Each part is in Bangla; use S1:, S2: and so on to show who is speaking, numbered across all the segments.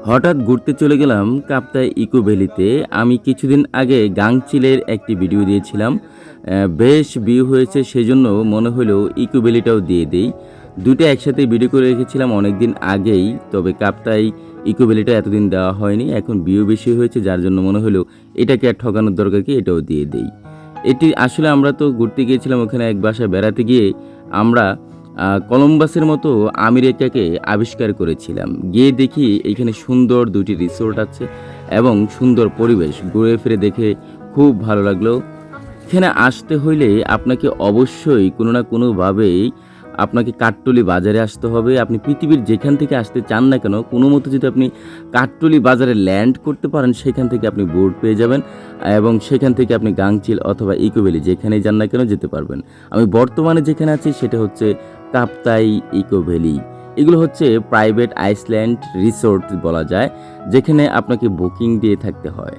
S1: হঠাৎ ঘুরতে চলে গেলাম কাপ্তাই ইকো ভ্যালিতে। আমি কিছুদিন আগে গাংচিলের একটি ভিডিও দিয়েছিলাম, বেশ ভিউ হয়েছে, সেজন্য মনে হলো ইকো ভ্যালিটাও দিয়ে দেই। দুটো একসাথে ভিডিও করে রেখেছিলাম অনেক দিন আগেই, তবে কাপ্তাই ইকো ভ্যালিটা এতদিন দেওয়া হয়নি, এখন ভিউ বেশি হয়েছে যার জন্য মনে হলো এটাকে আর ঠকানোর দরকার কি, এটাও দিয়ে দেই। এটি আসলে আমরা তো ঘুরতে গিয়েছিলাম, ওখানে এক বাসায় বেড়াতে গিয়ে আমরা কলম্বাসের মতো আমেরিকাকে আবিষ্কার করেছিলাম। গিয়ে দেখি এখানে সুন্দর দুটি রিসোর্ট আছে এবং সুন্দর পরিবেশ, ঘুরে ফিরে দেখে খুব ভালো লাগলো। এখানে আসতে হইলে আপনাকে অবশ্যই কোনো না কোনোভাবেই আপনাকে কাঠটুলি বাজারে আসতে হবে। আপনি পৃথিবীর যেখান থেকে আসতে চান না কেন, কোনো মতো যদি আপনি কাঠটুলি বাজারে ল্যান্ড করতে পারেন, সেখান থেকে আপনি বোট পেয়ে যাবেন এবং সেখান থেকে আপনি গাংচিল অথবা ইকো ভ্যালি যেখানেই যান না কেন যেতে পারবেন। আমি বর্তমানে যেখানে আছি সেটা হচ্ছে কাপ্তাই ইকো ভ্যালি। এগুলো হচ্ছে প্রাইভেট আইসল্যান্ড রিসোর্ট বলা যায়, যেখানে আপনাকে বুকিং দিয়ে থাকতে হয়।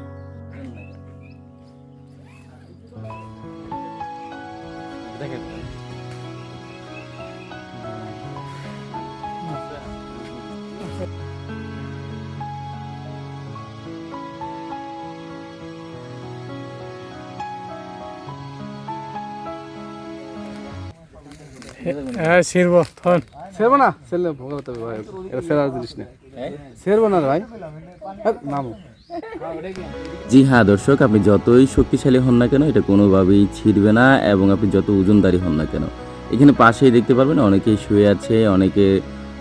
S2: হ্যাঁ ছিড়বো ফোন
S3: সেরবো না, সেরলে ভোগ হতে হবে ভাই, এটা সেরার জিনিস না, সেরবো না ভাই, নামো।
S1: জি হ্যাঁ দর্শক, আপনি যতই শক্তিশালী হন না কেন, এটা কোনোভাবেই ছিঁড়বে না, এবং আপনি যত ওজনদারি হন না কেন। এখানে পাশেই দেখতে পারবেন অনেকেই শুয়ে আছে,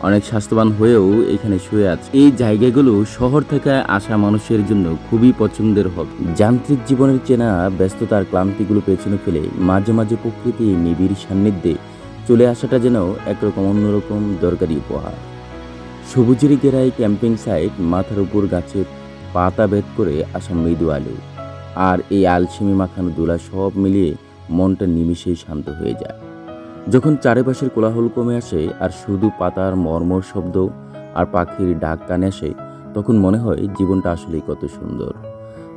S1: অনেক স্বাস্থ্যবান হয়েও এখানে শুয়ে আছে। এই জায়গাগুলো শহর থেকে আসা মানুষের জন্য খুবই পছন্দের হবে। যান্ত্রিক জীবনের চেনা ব্যস্ততার ক্লান্তিগুলো পেছনে ফেলে মাঝে মাঝে প্রকৃতির নিবিড় সান্নিধ্যে চলে আসাটা যেন একরকম অন্যরকম দরকারি উপহার। সবুজের ঘেরাই ক্যাম্পিং সাইট, মাথার উপর গাছের পাতা ভেদ করে আসা মৃদু আলো, আর এই আলসেমি মাখানো দোলা সব মিলিয়ে মনটা নিমিষেই শান্ত হয়ে যায়। যখন চারিপাশের কোলাহল কমে আসে আর শুধু পাতার মর্মর শব্দ আর পাখির ডাক কানে আসে, তখন মনে হয় জীবনটা আসলেই কত সুন্দর।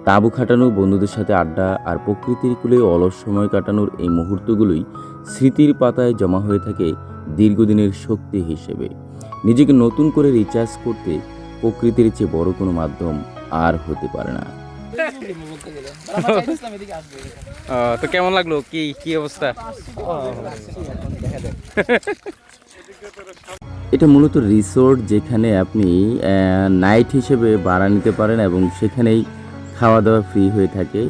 S1: তাঁবু খাটানো, বন্ধুদের সাথে আড্ডা আর প্রকৃতির কূলে অলস সময় কাটানোর এই মুহূর্তগুলোই স্মৃতির পাতায় জমা হয়ে থাকে দীর্ঘদিনের শক্তি হিসেবে। নিজেকে নতুন করে রিচার্জ করতে প্রকৃতির চেয়ে বড় কোনো মাধ্যম আর হতে পারে না।
S3: তো কেমন লাগলো, কি কি অবস্থা?
S1: এটা মূলত রিসোর্ট, যেখানে আপনি নাইট হিসেবে ভাড়া নিতে পারেন এবং সেখানেই খাওয়া দাওয়া ফ্রি হয়ে থাকে।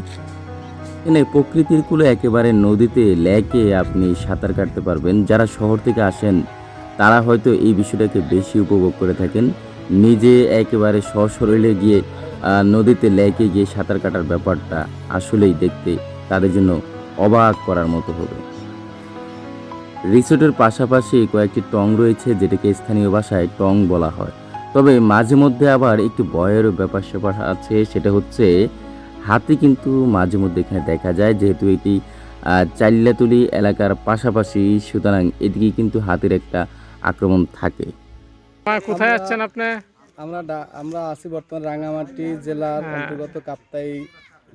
S1: এখানে প্রকৃতির কূলে একেবারে নদীতে লেকে আপনি সাঁতার কাটতে পারবেন। যারা শহর থেকে আসেন তারা হয়তো এই বিষয়টাকে বেশি উপভোগ করে থাকেন। নিজে একেবারে সশরীরে গিয়ে নদীতে লেকে গিয়ে সাঁতার কাটার ব্যাপারটা আসলেই দেখতে তাদের জন্য অবাক করার মতো হবে। রিসোর্টের পাশাপাশি কয়েকটি টং রয়েছে, যেটাকে স্থানীয় ভাষায় টং বলা হয়। তবে মাঝে মধ্যে আবার একটু ভয়েরও ব্যাপার স্যাপার আছে, সেটা হচ্ছে হাতি কিন্তু মাঝে মধ্যে এখানে দেখা যায়, যেহেতু এটি চাইল্লাতুলি এলাকার পাশাপাশি, সুতরাং এদিকে কিন্তু হাতির একটা আক্রমণ থাকে।
S2: কোথায় আছেন আপনি?
S3: আমরা আছি বর্তমান রাঙামাটি জেলার অন্তর্গত কাপ্তাই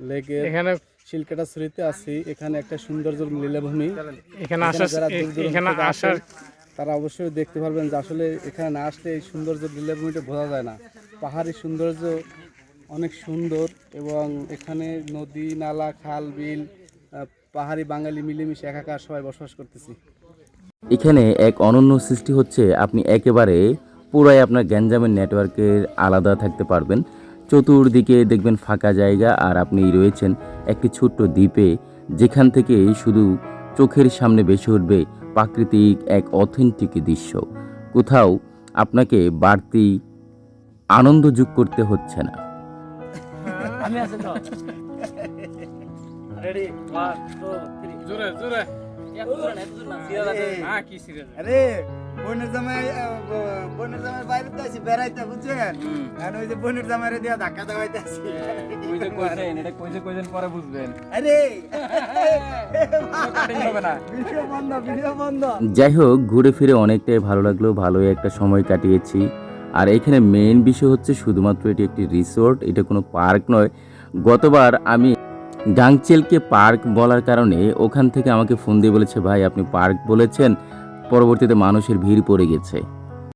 S3: লেকের
S2: এখানে
S3: শিলকাটা ছড়িতে আছি। এখানে একটা সৌন্দর্য লীলাভূমি,
S2: এখানে
S3: যারা দূর দূরান্ত
S2: এখানে
S3: থেকে
S2: আসার
S3: আসেন তারা অবশ্যই দেখতে পারবেন যে আসলে এখানে না আসলে এই সৌন্দর্য লীলাভূমিটা বোঝা যায় না। পাহাড়ি সৌন্দর্য অনেক সুন্দর, এবং এখানে নদী নালা খাল বিল পাহাড়ি বাঙালি মিলেমিশে একাকার সবাই বসবাস করতেছি।
S1: এখানে এক অনন্য সৃষ্টি হচ্ছে, আপনি একেবারে পুরাই আপনার গ্যাঞ্জামের নেটওয়ার্কের আলাদা থাকতে পারবেন। চতুর্দিকে দেখবেন ফাঁকা জায়গা, আর আপনি রয়েছেন একটি ছোট্ট দ্বীপে, যেখান থেকে শুধু চোখের সামনে ভেসে উঠবে প্রাকৃতিক এক অথেন্টিক দৃশ্য। কোথাও আপনাকে বাড়তি আনন্দ যোগ করতে হচ্ছে না।
S4: আরে বোনের জামাই বাইরে তো আছি বেড়াইতে, বুঝছেন? আর ওই যে বোনের জামাইরে দিয়া ধাক্কা দেওয়াইতে আছি।
S3: এটা কইছেন পরে বুঝবেন।
S4: আরে
S3: ভিডিও বন্ধ।
S1: যাই হোক, ঘুরে ফিরে অনেকটাই ভালো লাগলো, ভালোই একটা সময় কাটিয়েছি। আর এখানে মেইন বিষয় হচ্ছে শুধুমাত্র এটি একটি রিসোর্ট, এটা কোনো পার্ক নয়। গতবার আমি গাংচিলকে পার্ক বলার কারণে ওখান থেকে আমাকে ফোন দিয়ে বলেছে, ভাই আপনি পার্ক বলেছেন, পরবর্তীতে মানুষের ভিড় পড়ে গেছে।